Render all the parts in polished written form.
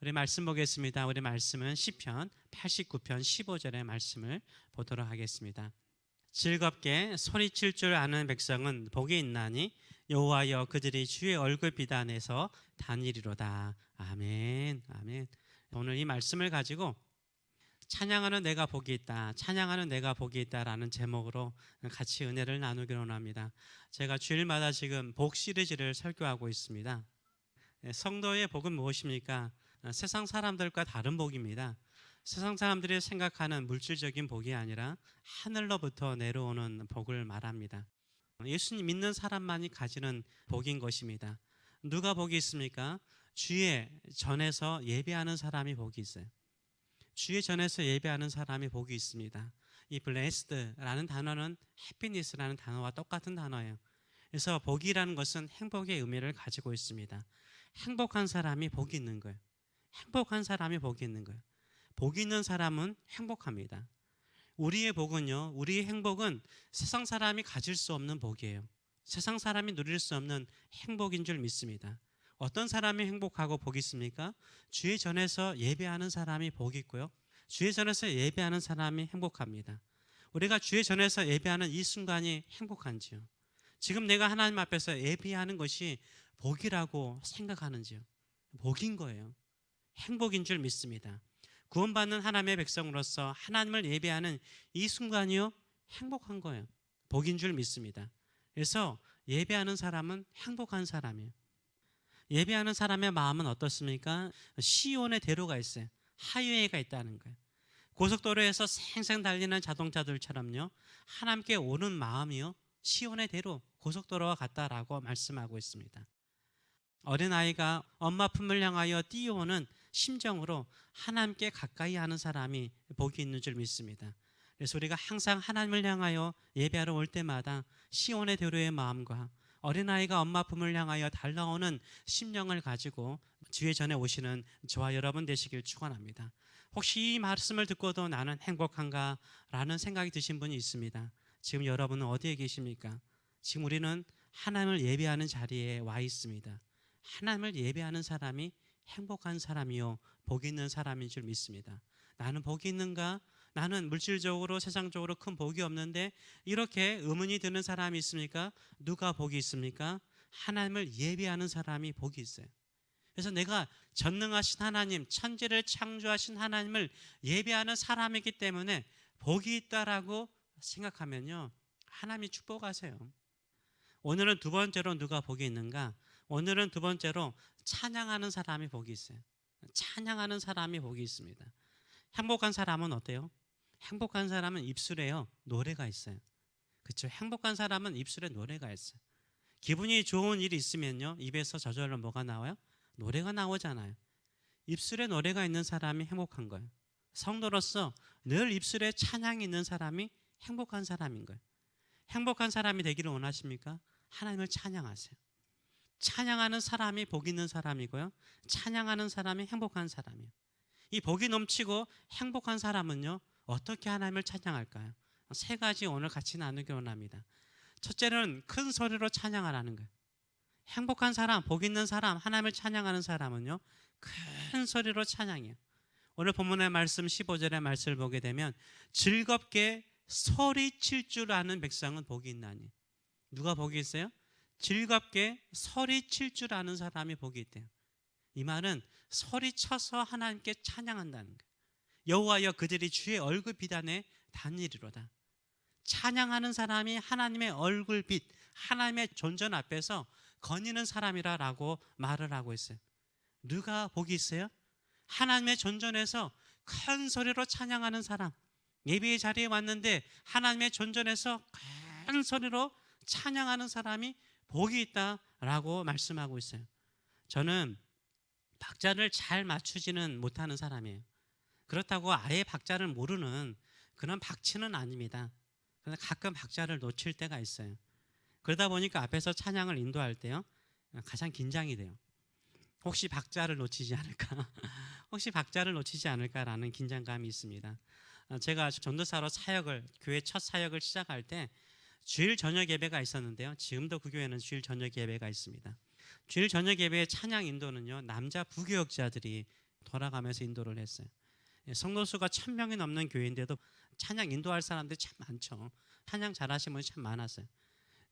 우리 말씀 보겠습니다. 우리 말씀은 시편 89편 15절의 말씀을 보도록 하겠습니다. 즐겁게 소리칠 줄 아는 백성은 복이 있나니 여호와여 그들이 주의 얼굴 비단에서 다니리로다. 아멘. 아멘. 오늘 이 말씀을 가지고 찬양하는 내가 복이 있다, 찬양하는 내가 복이 있다라는 제목으로 같이 은혜를 나누기로 원합니다. 제가 주일마다 지금 복 시리즈를 설교하고 있습니다. 성도의 복은 무엇입니까? 세상 사람들과 다른 복입니다. 세상 사람들이 생각하는 물질적인 복이 아니라 하늘로부터 내려오는 복을 말합니다. 예수님 믿는 사람만이 가지는 복인 것입니다. 누가 복이 있습니까? 주의 전에서 예배하는 사람이 복이 있어요. 주의 전에서 예배하는 사람이 복이 있습니다. 이 blessed라는 단어는 happiness라는 단어와 똑같은 단어예요. 그래서 복이라는 것은 행복의 의미를 가지고 있습니다. 행복한 사람이 복이 있는 거예요. 행복한 사람이 복이 있는 거예요. 복이 있는 사람은 행복합니다. 우리의 복은요, 우리의 행복은 세상 사람이 가질 수 없는 복이에요. 세상 사람이 누릴 수 없는 행복인 줄 믿습니다. 어떤 사람이 행복하고 복이 있습니까? 주의 전에서 예배하는 사람이 복이 있고요, 주의 전에서 예배하는 사람이 행복합니다. 우리가 주의 전에서 예배하는 이 순간이 행복한지요? 지금 내가 하나님 앞에서 예배하는 것이 복이라고 생각하는지요? 복인 거예요. 행복인 줄 믿습니다. 구원받는 하나님의 백성으로서 하나님을 예배하는 이 순간이요, 행복한 거예요. 복인 줄 믿습니다. 그래서 예배하는 사람은 행복한 사람이에요. 예배하는 사람의 마음은 어떻습니까? 시온의 대로가 있어요. 하이웨이가 있다는 거예요. 고속도로에서 생생 달리는 자동차들처럼요, 하나님께 오는 마음이요, 시온의 대로, 고속도로와 같다라고 말씀하고 있습니다. 어린아이가 엄마 품을 향하여 뛰어오는 심정으로 하나님께 가까이 하는 사람이 복이 있는 줄 믿습니다. 그래서 우리가 항상 하나님을 향하여 예배하러 올 때마다 시온의 대로의 마음과 어린아이가 엄마 품을 향하여 달려오는 심령을 가지고 주의 전에 오시는 저와 여러분 되시길 축원합니다. 혹시 이 말씀을 듣고도 나는 행복한가 라는 생각이 드신 분이 있습니다. 지금 여러분은 어디에 계십니까? 지금 우리는 하나님을 예배하는 자리에 와 있습니다. 하나님을 예배하는 사람이 행복한 사람이요, 복이 있는 사람인 줄 믿습니다. 나는 복이 있는가? 나는 물질적으로 세상적으로 큰 복이 없는데 이렇게 의문이 드는 사람이 있습니까? 누가 복이 있습니까? 하나님을 예배하는 사람이 복이 있어요. 그래서 내가 전능하신 하나님, 천지를 창조하신 하나님을 예배하는 사람이기 때문에 복이 있다라고 생각하면요, 하나님이 축복하세요. 오늘은 두 번째로 누가 복이 있는가? 오늘은 두 번째로 찬양하는 사람이 복이 있어요. 찬양하는 사람이 복이 있습니다. 행복한 사람은 어때요? 행복한 사람은 입술에요, 노래가 있어요. 그렇죠? 행복한 사람은 입술에 노래가 있어요. 기분이 좋은 일이 있으면요, 입에서 저절로 뭐가 나와요? 노래가 나오잖아요. 입술에 노래가 있는 사람이 행복한 거예요. 성도로서 늘 입술에 찬양이 있는 사람이 행복한 사람인 거예요. 행복한 사람이 되기를 원하십니까? 하나님을 찬양하세요. 찬양하는 사람이 복 있는 사람이고요, 찬양하는 사람이 행복한 사람이에요. 이 복이 넘치고 행복한 사람은요, 어떻게 하나님을 찬양할까요? 세 가지 오늘 같이 나누기 원합니다. 첫째는 큰 소리로 찬양하라는 거예요. 행복한 사람, 복 있는 사람, 하나님을 찬양하는 사람은요, 큰 소리로 찬양해요. 오늘 본문의 말씀 15절의 말씀을 보게 되면 즐겁게 소리칠 줄 아는 백성은 복이 있나니. 누가 복이 있어요? 즐겁게 소리칠 줄 아는 사람이 복이 있대요. 이 말은 소리쳐서 하나님께 찬양한다는 거예요. 여호와여 그들이 주의 얼굴 비단에 다니리로다. 찬양하는 사람이 하나님의 얼굴 빛, 하나님의 존전 앞에서 거니는 사람이라고 말을 하고 있어요. 누가 복이 있어요? 하나님의 존전에서 큰 소리로 찬양하는 사람. 예배의 자리에 왔는데 하나님의 존전에서 큰 소리로 찬양하는 사람이 복이 있다라고 말씀하고 있어요. 저는 박자를 잘 맞추지는 못하는 사람이에요. 그렇다고 아예 박자를 모르는 그런 박치는 아닙니다. 그런데 가끔 박자를 놓칠 때가 있어요. 그러다 보니까 앞에서 찬양을 인도할 때요, 가장 긴장이 돼요. 혹시 박자를 놓치지 않을까? 혹시 박자를 놓치지 않을까라는 긴장감이 있습니다. 제가 전도사로 교회 첫 사역을 시작할 때 주일 저녁 예배가 있었는데요, 지금도 그 교회는 주일 저녁 예배가 있습니다. 주일 저녁 예배의 찬양 인도는요, 남자 부교역자들이 돌아가면서 인도를 했어요. 성도 수가 1,000명이 넘는 교회인데도 찬양 인도할 사람들이 참 많죠. 찬양 잘하시는 분이 참 많았어요.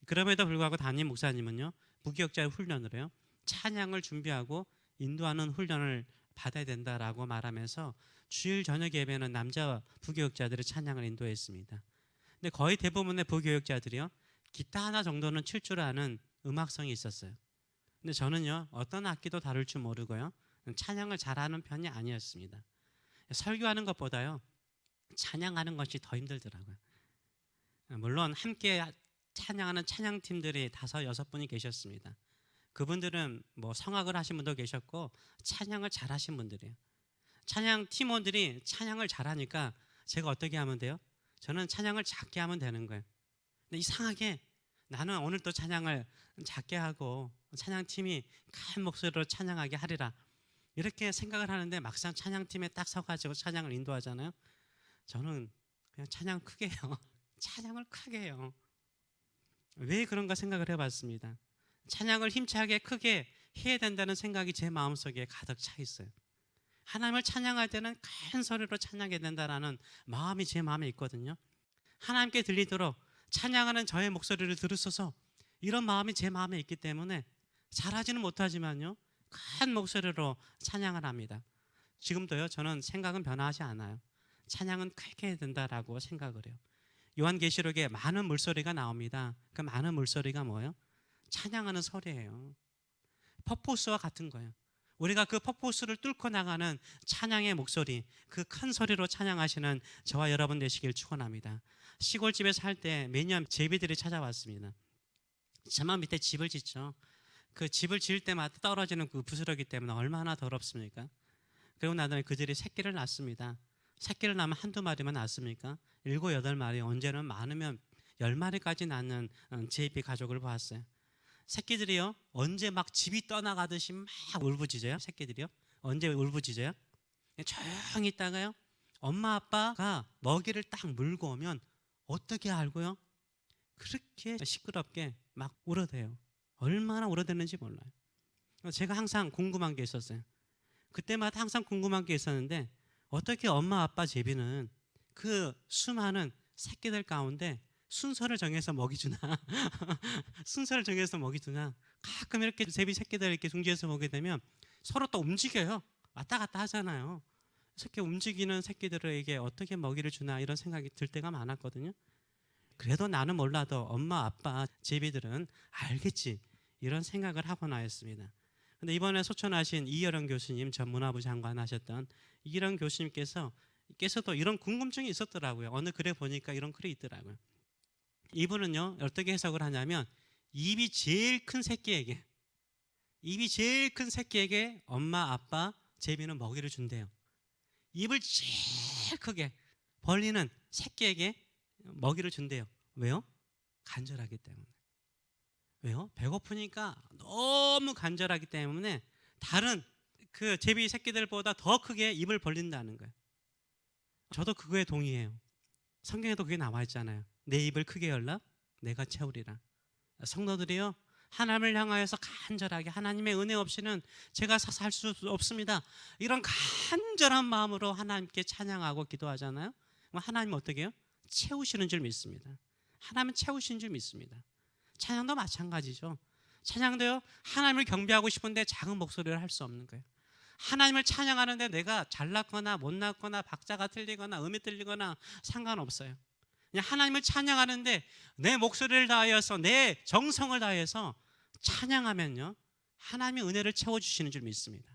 그럼에도 불구하고 담임 목사님은요, 부교역자 훈련을 해요. 찬양을 준비하고 인도하는 훈련을 받아야 된다라고 말하면서 주일 저녁 예배는 남자 부교역자들이 찬양을 인도했습니다. 근데 거의 대부분의 부교역자들이요, 기타 하나 정도는 칠 줄 아는 음악성이 있었어요. 근데 저는요, 어떤 악기도 다룰 줄 모르고요, 찬양을 잘하는 편이 아니었습니다. 설교하는 것보다요, 찬양하는 것이 더 힘들더라고요. 물론 함께 찬양하는 찬양팀들이 5, 6분이 계셨습니다. 그분들은 뭐 성악을 하신 분도 계셨고 찬양을 잘하신 분들이에요. 찬양 팀원들이 찬양을 잘하니까 제가 어떻게 하면 돼요? 저는 찬양을 작게 하면 되는 거예요. 근데 이상하게 나는 오늘 또 찬양을 작게 하고 찬양팀이 큰 목소리로 찬양하게 하리라, 이렇게 생각을 하는데 막상 찬양팀에 딱 서가지고 찬양을 인도하잖아요. 저는 그냥 찬양 크게 해요. 찬양을 크게 해요. 왜 그런가 생각을 해봤습니다. 찬양을 힘차게 크게 해야 된다는 생각이 제 마음속에 가득 차 있어요. 하나님을 찬양할 때는 큰 소리로 찬양해야 된다는 마음이 제 마음에 있거든요. 하나님께 들리도록 찬양하는 저의 목소리를 들으소서, 이런 마음이 제 마음에 있기 때문에 잘하지는 못하지만요, 큰 목소리로 찬양을 합니다. 지금도요, 저는 생각은 변화하지 않아요. 찬양은 크게 해야 된다라고 생각을 해요. 요한계시록에 많은 물소리가 나옵니다. 그 많은 물소리가 뭐예요? 찬양하는 소리예요. 퍼포스와 같은 거예요. 우리가 그 퍼포스를 뚫고 나가는 찬양의 목소리, 그 큰 소리로 찬양하시는 저와 여러분 되시길 축원합니다. 시골집에 살 때 매년 제비들이 찾아왔습니다. 저만 밑에 집을 짓죠. 그 집을 지을 때마다 떨어지는 그 부스러기 때문에 얼마나 더럽습니까? 그리고 나더니 그들이 새끼를 낳습니다. 새끼를 낳으면 한두 마리만 낳습니까? 7, 8마리, 언제는 많으면 10마리까지 낳는 제비 가족을 보았어요. 새끼들이요, 언제 막 집이 떠나가듯이 막 울부짖어요. 새끼들이요, 언제 울부짖어요? 조용히 있다가요, 엄마 아빠가 먹이를 딱 물고 오면 어떻게 알고요? 그렇게 시끄럽게 막 울어대요. 얼마나 울어대는지 몰라요. 제가 항상 궁금한 게 있었어요. 그때마다 항상 궁금한 게 있었는데, 어떻게 엄마 아빠 제비는 그 수많은 새끼들 가운데 순서를 정해서 먹이 주나? 순서를 정해서 먹이 주나? 가끔 이렇게 제비 새끼들 이렇게 둥지에서 보게 되면 서로 또 움직여요. 왔다 갔다 하잖아요. 새끼 움직이는 새끼들에게 어떻게 먹이를 주나, 이런 생각이 들 때가 많았거든요. 그래도 나는 몰라도 엄마 아빠 제비들은 알겠지, 이런 생각을 하고 나였습니다. 근데 이번에 소천하신 이여령 교수님, 전 문화부 장관 하셨던 이여령 교수님께서도 이런 궁금증이 있었더라고요. 어느 글에 보니까 이런 글이 있더라고요. 이분은요, 어떻게 해석을 하냐면, 입이 제일 큰 새끼에게 엄마 아빠 제비는 먹이를 준대요. 입을 제일 크게 벌리는 새끼에게 먹이를 준대요. 왜요? 간절하기 때문에. 왜요? 배고프니까 너무 간절하기 때문에 다른 그 제비 새끼들보다 더 크게 입을 벌린다는 거예요. 저도 그거에 동의해요. 성경에도 그게 나와 있잖아요. 내 입을 크게 열라 내가 채우리라. 성도들이요, 하나님을 향하여서 간절하게, 하나님의 은혜 없이는 제가 살 수 없습니다, 이런 간절한 마음으로 하나님께 찬양하고 기도하잖아요. 그럼 하나님은 어떻게 해요? 채우시는 줄 믿습니다. 하나님은 채우시는 줄 믿습니다. 찬양도 마찬가지죠. 찬양도요, 하나님을 경배하고 싶은데 작은 목소리를 할 수 없는 거예요. 하나님을 찬양하는데 내가 잘났거나 못났거나 박자가 틀리거나 음이 틀리거나 상관없어요. 그냥 하나님을 찬양하는데 내 목소리를 다하여서, 내 정성을 다해서 찬양하면요, 하나님의 은혜를 채워주시는 줄 믿습니다.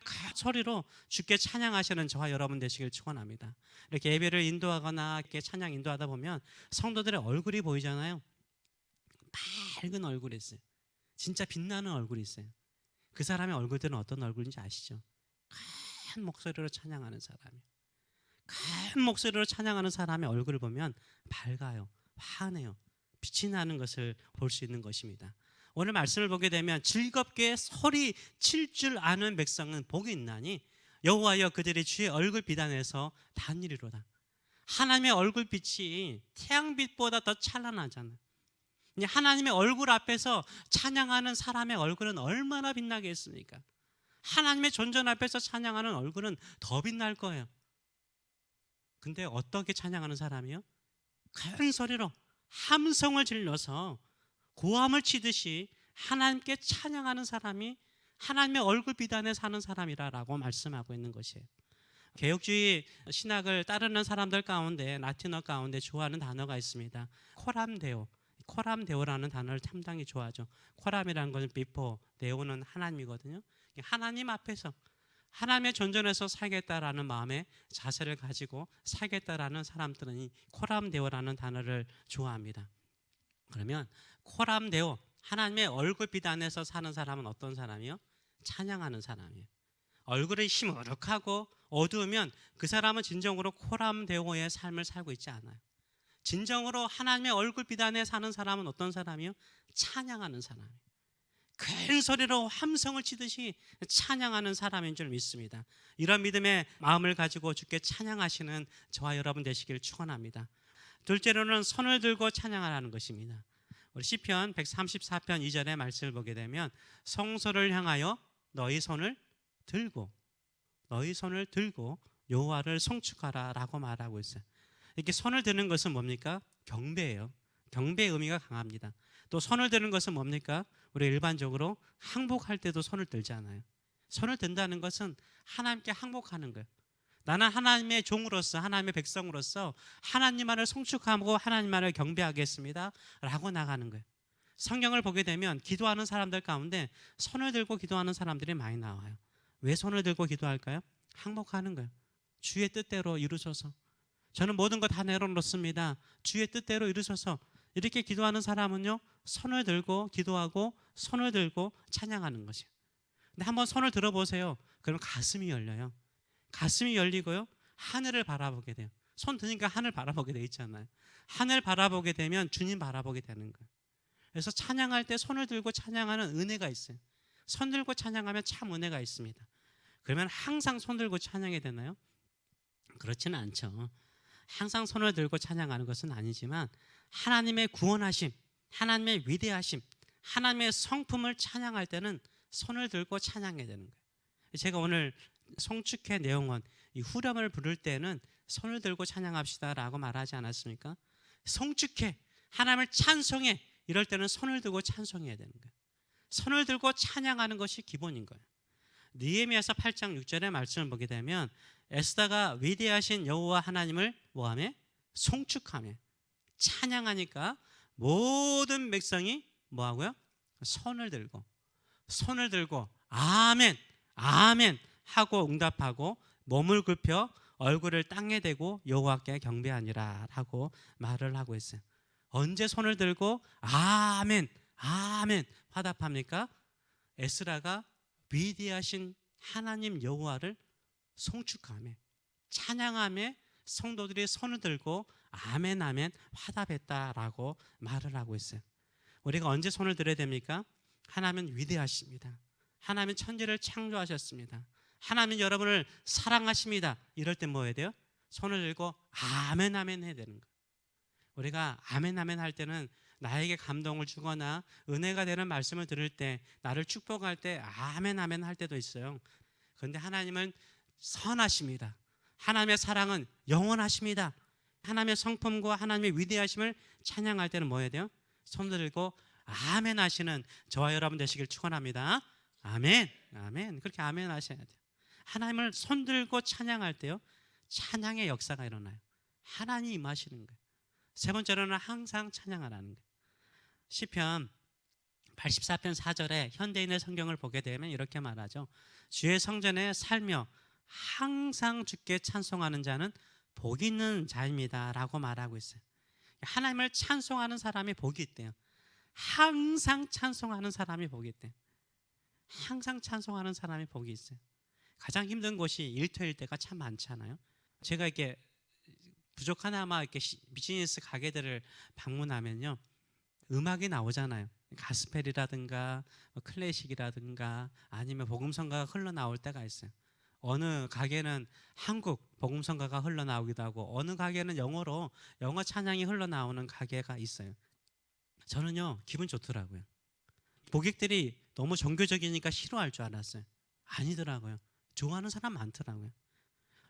큰 소리로 주께 찬양하시는 저와 여러분 되시길 축원합니다. 이렇게 예배를 인도하거나 이렇게 찬양 인도하다 보면 성도들의 얼굴이 보이잖아요. 밝은 얼굴이 있어요. 진짜 빛나는 얼굴이 있어요. 그 사람의 얼굴들은 어떤 얼굴인지 아시죠? 큰 목소리로 찬양하는 사람이요, 큰 목소리로 찬양하는 사람의 얼굴을 보면 밝아요, 환해요, 빛이 나는 것을 볼 수 있는 것입니다. 오늘 말씀을 보게 되면 즐겁게 소리 칠 줄 아는 백성은 복이 있나니 여호와여 그들이 주의 얼굴빛 안에서 단일이로다. 하나님의 얼굴빛이 태양빛보다 더 찬란하잖아요. 하나님의 얼굴 앞에서 찬양하는 사람의 얼굴은 얼마나 빛나겠습니까? 하나님의 존전 앞에서 찬양하는 얼굴은 더 빛날 거예요. 근데 어떻게 찬양하는 사람이요? 큰 소리로 함성을 질러서 고함을 치듯이 하나님께 찬양하는 사람이 하나님의 얼굴 비단에 사는 사람이라고 말씀하고 있는 것이에요. 개혁주의 신학을 따르는 사람들 가운데, 라틴어 가운데 좋아하는 단어가 있습니다. 코람데오. 코람데오라는 단어를 상당히 좋아하죠. 코람이라는 것은 비포, 데오는 하나님이거든요. 하나님 앞에서 하나님의 존전에서 살겠다라는 마음의 자세를 가지고 살겠다라는 사람들은 이 코람데오라는 단어를 좋아합니다. 그러면 코람데오, 하나님의 얼굴 빛 안에서 사는 사람은 어떤 사람이요? 찬양하는 사람이에요. 얼굴이 시무룩하고 어두우면 그 사람은 진정으로 코람데오의 삶을 살고 있지 않아요. 진정으로 하나님의 얼굴 빛 안에 사는 사람은 어떤 사람이요? 찬양하는 사람이에요. 큰 소리로 함성을 치듯이 찬양하는 사람인 줄 믿습니다. 이런 믿음의 마음을 가지고 주께 찬양하시는 저와 여러분 되시길 축원합니다. 둘째로는 손을 들고 찬양하라는 것입니다. 우리 시편 134편 2절의 말씀을 보게 되면 성소를 향하여 너희 손을 들고 여호와를 송축하라라고 말하고 있어요. 이렇게 손을 드는 것은 뭡니까? 경배예요. 경배의 의미가 강합니다. 또 손을 드는 것은 뭡니까? 우리 일반적으로 항복할 때도 손을 들잖아요. 손을 든다는 것은 하나님께 항복하는 거예요. 나는 하나님의 종으로서, 하나님의 백성으로서 하나님만을 송축하고 하나님만을 경배하겠습니다 라고 나가는 거예요. 성경을 보게 되면 기도하는 사람들 가운데 손을 들고 기도하는 사람들이 많이 나와요. 왜 손을 들고 기도할까요? 항복하는 거예요. 주의 뜻대로 이루소서. 저는 모든 거 다 내려놓습니다. 주의 뜻대로 이루소서. 이렇게 기도하는 사람은요, 손을 들고 기도하고 손을 들고 찬양하는 것이에요. 근데 한번 손을 들어보세요. 그럼 가슴이 열려요. 가슴이 열리고요, 하늘을 바라보게 돼요. 손 드니까 하늘 바라보게 돼 있잖아요. 하늘 바라보게 되면 주님 바라보게 되는 거예요. 그래서 찬양할 때 손을 들고 찬양하는 은혜가 있어요. 손 들고 찬양하면 참 은혜가 있습니다. 그러면 항상 손 들고 찬양해야 되나요? 그렇지는 않죠. 항상 손을 들고 찬양하는 것은 아니지만 하나님의 구원하심, 하나님의 위대하심, 하나님의 성품을 찬양할 때는 손을 들고 찬양해야 되는 거예요. 제가 오늘 송축회 내용은 이 후렴을 부를 때는 손을 들고 찬양합시다라고 말하지 않았습니까? 송축회, 하나님을 찬송해, 이럴 때는 손을 들고 찬송해야 되는 거예요. 손을 들고 찬양하는 것이 기본인 거예요. 느헤미야서 8장 6절의 말씀을 보게 되면 에스더가 위대하신 여호와 하나님을 뭐하며? 송축하며 찬양하니까 모든 백성이 뭐하고요? 손을 들고 아멘 아멘 하고 응답하고 몸을 굽혀 얼굴을 땅에 대고 여호와께 경배하니라 라고 말을 하고 있어요. 언제 손을 들고 아멘 아멘 화답합니까? 에스라가 위대하신 하나님 여호와를 송축하며 찬양하며 성도들이 손을 들고 아멘 아멘 화답했다라고 말을 하고 있어요. 우리가 언제 손을 들어야 됩니까? 하나님은 위대하십니다. 하나님은 천지를 창조하셨습니다. 하나님은 여러분을 사랑하십니다. 이럴 때 뭐 해야 돼요? 손을 들고 아멘 아멘 해야 되는 거예요. 우리가 아멘 아멘 할 때는 나에게 감동을 주거나 은혜가 되는 말씀을 들을 때, 나를 축복할 때 아멘 아멘 할 때도 있어요. 그런데 하나님은 선하십니다. 하나님의 사랑은 영원하십니다. 하나님의 성품과 하나님의 위대하심을 찬양할 때는 뭐 해야 돼요? 손 들고 아멘 하시는 저와 여러분 되시길 축원합니다. 아멘 아멘. 그렇게 아멘 하셔야 돼요. 하나님을 손 들고 찬양할 때요, 찬양의 역사가 일어나요. 하나님이 임하시는 거예요. 세 번째로는 항상 찬양하라는 거예요. 시편 84편 4절에 현대인의 성경을 보게 되면 이렇게 말하죠. 주의 성전에 살며 항상 주께 찬송하는 자는 복 있는 자입니다 라고 말하고 있어요. 하나님을 찬송하는 사람이 복이 있대요. 항상 찬송하는 사람이 복이 있대요. 항상 찬송하는 사람이 복이 있어요. 가장 힘든 곳이 일터일 때가 참 많잖아요. 제가 이렇게 부족하나마 이렇게 비즈니스 가게들을 방문하면요, 음악이 나오잖아요. 가스펠이라든가 클래식이라든가 아니면 복음성가가 흘러나올 때가 있어요. 어느 가게는 한국 복음성가가 흘러나오기도 하고 어느 가게는 영어로 영어 찬양이 흘러나오는 가게가 있어요. 저는요 기분 좋더라고요. 고객들이 너무 종교적이니까 싫어할 줄 알았어요. 아니더라고요. 좋아하는 사람 많더라고요.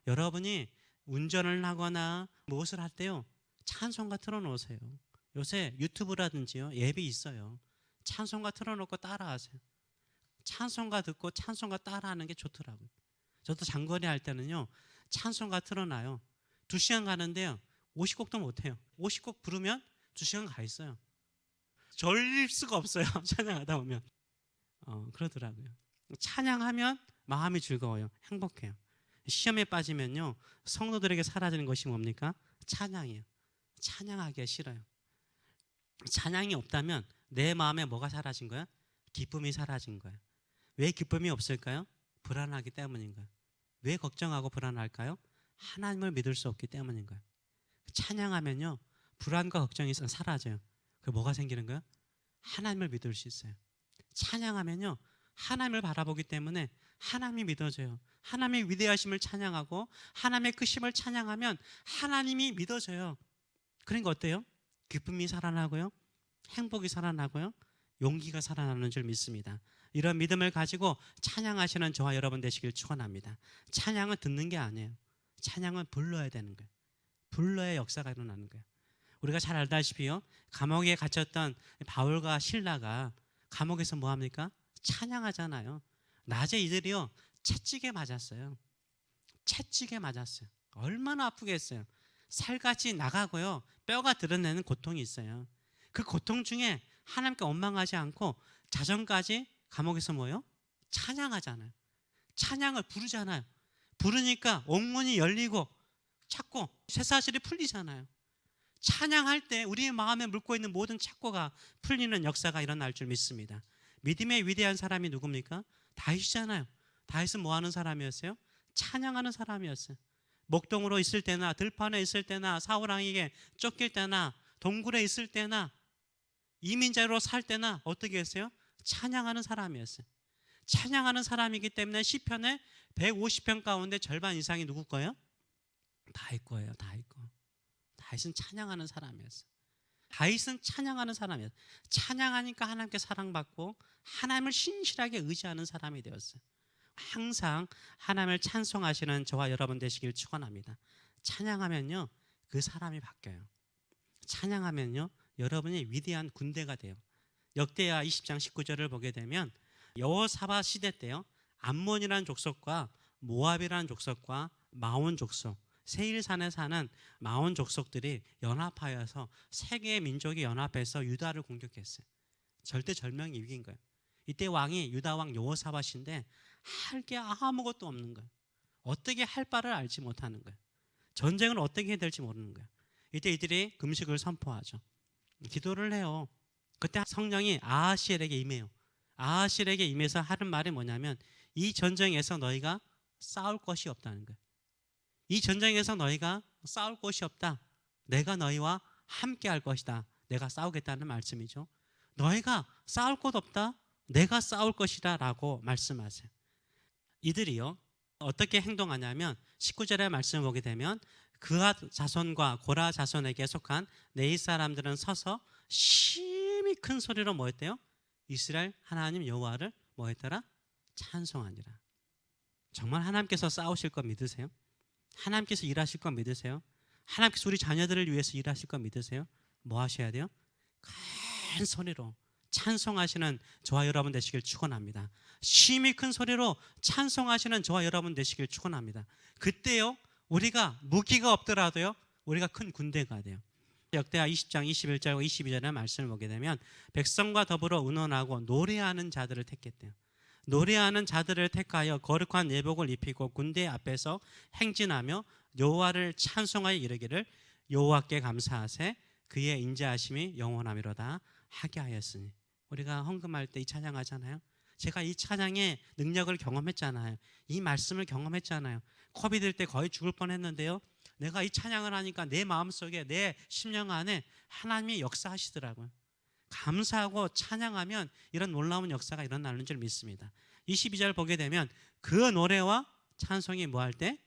여러분이 운전을 하거나 무엇을 할 때요, 찬송가 틀어놓으세요. 요새 유튜브라든지요, 앱이 있어요. 찬송가 틀어놓고 따라하세요. 찬송가 듣고 찬송가 따라하는 게 좋더라고요. 저도 장거리 할 때는요, 찬송가 틀어놔요. 2시간 가는데요, 50곡도 못해요. 50곡 부르면 2시간 가 있어요. 졸릴 수가 없어요. 찬양하다 보면. 그러더라고요. 찬양하면 마음이 즐거워요. 행복해요. 시험에 빠지면요, 성도들에게 사라지는 것이 뭡니까? 찬양이에요. 찬양하기가 싫어요. 찬양이 없다면 내 마음에 뭐가 사라진 거야? 기쁨이 사라진 거야. 왜 기쁨이 없을까요? 불안하기 때문인 거예요. 왜 걱정하고 불안할까요? 하나님을 믿을 수 없기 때문인 거예요. 찬양하면요, 불안과 걱정이 사라져요. 그 뭐가 생기는 거예요? 하나님을 믿을 수 있어요. 찬양하면요, 하나님을 바라보기 때문에 하나님이 믿어져요. 하나님의 위대하심을 찬양하고 하나님의 크심을 찬양하면 하나님이 믿어져요. 그러니까 어때요? 기쁨이 살아나고요, 행복이 살아나고요, 용기가 살아나는 줄 믿습니다. 이런 믿음을 가지고 찬양하시는 저와 여러분 되시길 축원합니다. 찬양은 듣는 게 아니에요. 찬양은 불러야 되는 거예요. 불러야 역사가 일어나는 거예요. 우리가 잘 알다시피요, 감옥에 갇혔던 바울과 실라가 감옥에서 뭐 합니까? 찬양하잖아요. 낮에 이들이요, 채찍에 맞았어요. 채찍에 맞았어요. 얼마나 아프겠어요. 살갗이 나가고요, 뼈가 드러내는 고통이 있어요. 그 고통 중에 하나님께 원망하지 않고 자정까지 감옥에서 뭐요? 찬양하잖아요. 찬양을 부르잖아요. 부르니까 옥문이 열리고 찾고 쇠사슬이 풀리잖아요. 찬양할 때 우리의 마음에 묻고 있는 모든 착고가 풀리는 역사가 일어날 줄 믿습니다. 믿음의 위대한 사람이 누굽니까? 다윗이잖아요. 다윗은 뭐 하는 사람이었어요? 찬양하는 사람이었어요. 목동으로 있을 때나 들판에 있을 때나 사울왕에게 쫓길 때나 동굴에 있을 때나 이민자로 살 때나 어떻게 했어요? 찬양하는 사람이었어요. 찬양하는 사람이기 때문에 시편의 150편 가운데 절반 이상이 누구 거예요? 다윗 거예요. 다윗 거. 다윗은 찬양하는 사람이었어요. 다윗은 찬양하는 사람이었어요. 찬양하니까 하나님께 사랑받고 하나님을 신실하게 의지하는 사람이 되었어요. 항상 하나님을 찬송하시는 저와 여러분 되시길 축원합니다. 찬양하면요, 그 사람이 바뀌어요. 찬양하면요, 여러분이 위대한 군대가 돼요. 역대하 20장 19절을 보게 되면 여호사밧 시대 때요, 암몬이라는 족속과 모압이라는 족속과 마온 족속, 세일산에 사는 마온 족속들이 연합하여서 세 개의 민족이 연합해서 유다를 공격했어요. 절대절명이 이긴 거예요. 이때 왕이 유다 왕 여호사밧인데 할 게 아무것도 없는 거예요. 어떻게 할 바를 알지 못하는 거예요. 전쟁을 어떻게 해야 될지 모르는 거예요. 이때 이들이 금식을 선포하죠. 기도를 해요. 그때 성령이 아하시엘에게 임해요. 아하시엘에게 임해서 하는 말이 뭐냐면, 이 전쟁에서 너희가 싸울 것이 없다는 거예요. 이 전쟁에서 너희가 싸울 것이 없다. 내가 너희와 함께 할 것이다. 내가 싸우겠다는 말씀이죠. 너희가 싸울 것 없다. 내가 싸울 것이다 라고 말씀하세요. 이들이요, 어떻게 행동하냐면 19절의 말씀을 보게 되면 그앗 자손과 고라 자손에게 속한 네이 사람들은 서서 심히 큰 소리로 뭐 했대요? 이스라엘 하나님 여호와를 뭐 했더라? 찬송하니라. 정말 하나님께서 싸우실 거 믿으세요? 하나님께서 일하실 거 믿으세요? 하나님께서 우리 자녀들을 위해서 일하실 거 믿으세요? 뭐 하셔야 돼요? 큰 소리로 찬송하시는 저와 여러분 되시길 축원합니다. 심히 큰 소리로 찬송하시는 저와 여러분 되시길 축원합니다. 그때요, 우리가 무기가 없더라도요, 우리가 큰 군대가 돼요. 역대하 20장 21절과 22절의 말씀을 보게 되면 백성과 더불어 의논하고 노래하는 자들을 택했대요. 노래하는 자들을 택하여 거룩한 예복을 입히고 군대 앞에서 행진하며 여호와를 찬송하여 이르기를 여호와께 감사하세 그의 인자하심이 영원하미로다 하게 하였으니. 우리가 헌금할 때 이 찬양하잖아요. 제가 이 찬양의 능력을 경험했잖아요. 이 말씀을 경험했잖아요. 코비드 때 거의 죽을 뻔했는데요, 내가 이 찬양을 하니까 내 마음속에, 내 심령 안에 하나님이 역사하시더라고요. 감사하고 찬양하면 이런 놀라운 역사가 일어나는 줄 믿습니다. 22절 보게 되면 그 노래와 찬송이 뭐 할 때?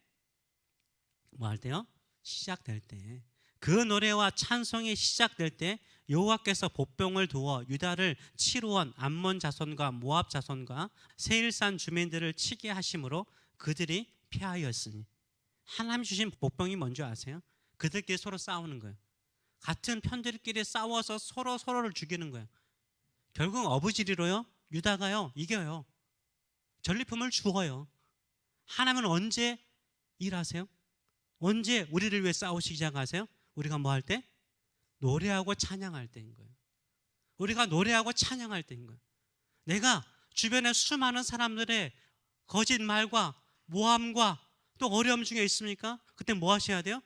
뭐 할 때요? 시작될 때. 그 노래와 찬송이 시작될 때 여호와께서 복병을 두어 유다를 치루원 암몬 자손과 모압 자손과 세일산 주민들을 치게 하심으로 그들이 패하였으니, 하나님 주신 복병이 뭔지 아세요? 그들끼리 서로 싸우는 거예요. 같은 편들끼리 싸워서 서로를 죽이는 거예요. 결국 어부지리로요 유다가요 이겨요. 전리품을 주어요. 하나님은 언제 일하세요? 언제 우리를 위해 싸우시기 시작하세요? 우리가 뭐 할 때? 노래하고 찬양할 때인 거예요. 우리가 노래하고 찬양할 때인 거예요. 내가 주변에 수많은 사람들의 거짓말과 모함과 또 어려움 중에 있습니까? 그때 뭐 하셔야 돼요?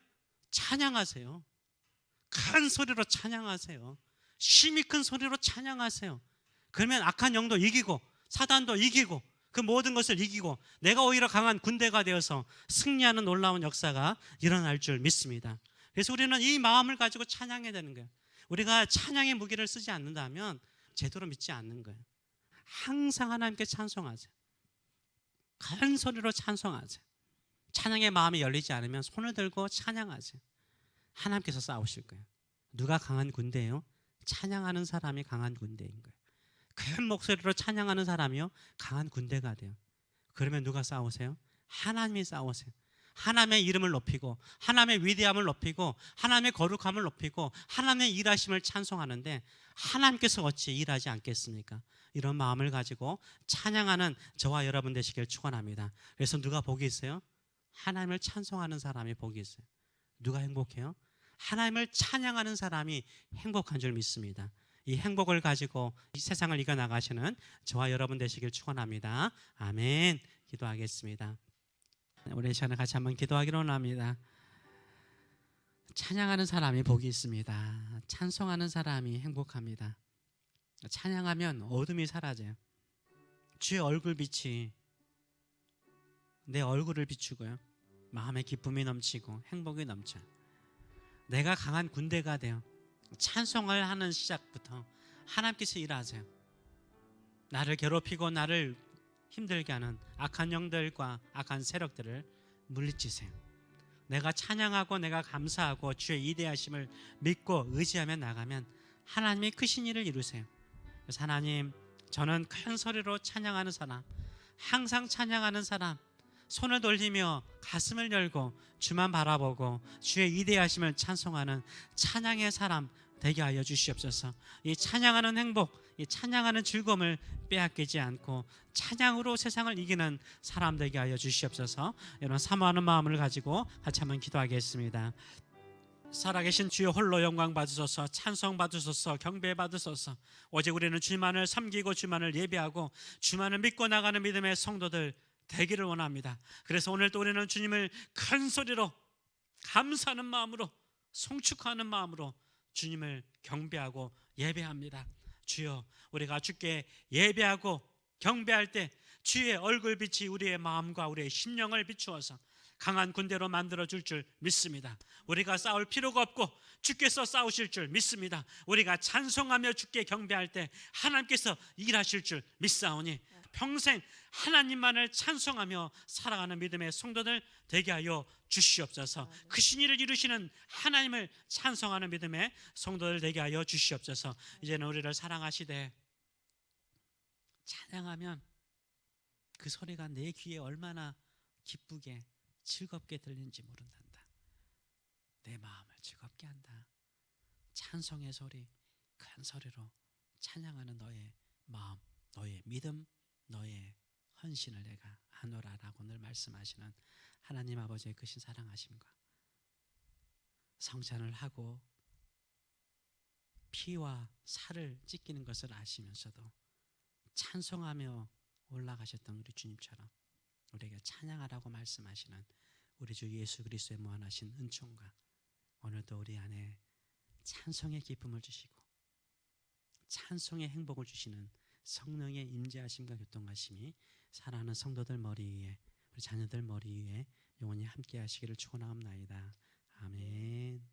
찬양하세요. 큰 소리로 찬양하세요. 심히 큰 소리로 찬양하세요. 그러면 악한 영도 이기고 사단도 이기고 그 모든 것을 이기고 내가 오히려 강한 군대가 되어서 승리하는 놀라운 역사가 일어날 줄 믿습니다. 그래서 우리는 이 마음을 가지고 찬양해야 되는 거예요. 우리가 찬양의 무기를 쓰지 않는다면 제대로 믿지 않는 거예요. 항상 하나님께 찬송하세요. 큰 소리로 찬송하세요. 찬양의 마음이 열리지 않으면 손을 들고 찬양하세요. 하나님께서 싸우실 거예요. 누가 강한 군대예요? 찬양하는 사람이 강한 군대인 거예요. 큰 목소리로 찬양하는 사람이요 강한 군대가 돼요. 그러면 누가 싸우세요? 하나님이 싸우세요. 하나님의 이름을 높이고 하나님의 위대함을 높이고 하나님의 거룩함을 높이고 하나님의 일하심을 찬송하는데 하나님께서 어찌 일하지 않겠습니까? 이런 마음을 가지고 찬양하는 저와 여러분 되시길 축원합니다. 그래서 누가 복이 있어요? 하나님을 찬송하는 사람이 복이 있어요. 누가 행복해요? 하나님을 찬양하는 사람이 행복한 줄 믿습니다. 이 행복을 가지고 이 세상을 이겨나가시는 저와 여러분 되시길 축원합니다. 아멘. 기도하겠습니다. 우리 시간에 같이 한번 기도하기로 합니다. 찬양하는 사람이 복이 있습니다. 찬송하는 사람이 행복합니다. 찬양하면 어둠이 사라져요. 주의 얼굴빛이 내 얼굴을 비추고요 마음에 기쁨이 넘치고 행복이 넘쳐요. 내가 강한 군대가 돼요. 찬송을 하는 시작부터 하나님께서 일하세요. 나를 괴롭히고 나를 힘들게 하는 악한 영들과 악한 세력들을 물리치세요. 내가 찬양하고 내가 감사하고 주의 위대하심을 믿고 의지하며 나가면 하나님이 크신 일을 이루세요. 그래서 하나님, 저는 큰 소리로 찬양하는 사람, 항상 찬양하는 사람, 손을 돌리며 가슴을 열고 주만 바라보고 주의 위대하심을 찬송하는 찬양의 사람 되게 하여 주시옵소서. 이 찬양하는 행복, 이 찬양하는 즐거움을 빼앗기지 않고 찬양으로 세상을 이기는 사람 되게 하여 주시옵소서. 이런 사모하는 마음을 가지고 같이 한번 기도하겠습니다. 살아계신 주여 홀로 영광 받으소서, 찬송 받으소서, 경배 받으소서. 오직 우리는 주만을 섬기고 주만을 예배하고 주만을 믿고 나가는 믿음의 성도들 되기를 원합니다. 그래서 오늘 또 우리는 주님을 큰 소리로 감사하는 마음으로 송축하는 마음으로 주님을 경배하고 예배합니다. 주여, 우리가 주께 예배하고 경배할 때 주의 얼굴빛이 우리의 마음과 우리의 심령을 비추어서 강한 군대로 만들어줄 줄 믿습니다. 우리가 싸울 필요가 없고 주께서 싸우실 줄 믿습니다. 우리가 찬송하며 주께 경배할 때 하나님께서 일하실 줄 믿사오니 평생 하나님만을 찬송하며 살아가는 믿음의 성도들 되게 하여 주시옵소서. 크신 일을 이루시는 하나님을 찬송하는 믿음의 성도들 되게 하여 주시옵소서. 이제는 우리를 사랑하시되 찬양하면 그 소리가 내 귀에 얼마나 기쁘게 즐겁게 들리는지 모른단다. 내 마음을 즐겁게 한다. 찬송의 소리, 큰 소리로 찬양하는 너의 마음, 너의 믿음, 너의 헌신을 내가 하노라라고 늘 말씀하시는 하나님 아버지의 크신 사랑하심과 성찬을 하고 피와 살을 찢기는 것을 아시면서도 찬송하며 올라가셨던 우리 주님처럼 우리에게 찬양하라고 말씀하시는 우리 주 예수 그리스도의 무한하신 은총과 오늘도 우리 안에 찬송의 기쁨을 주시고 찬송의 행복을 주시는 성령의 임재하심과 교통하심이 사랑하는 성도들 머리 위에 우리 자녀들 머리 위에 영원히 함께 하시기를 축원하옵나이다. 아멘.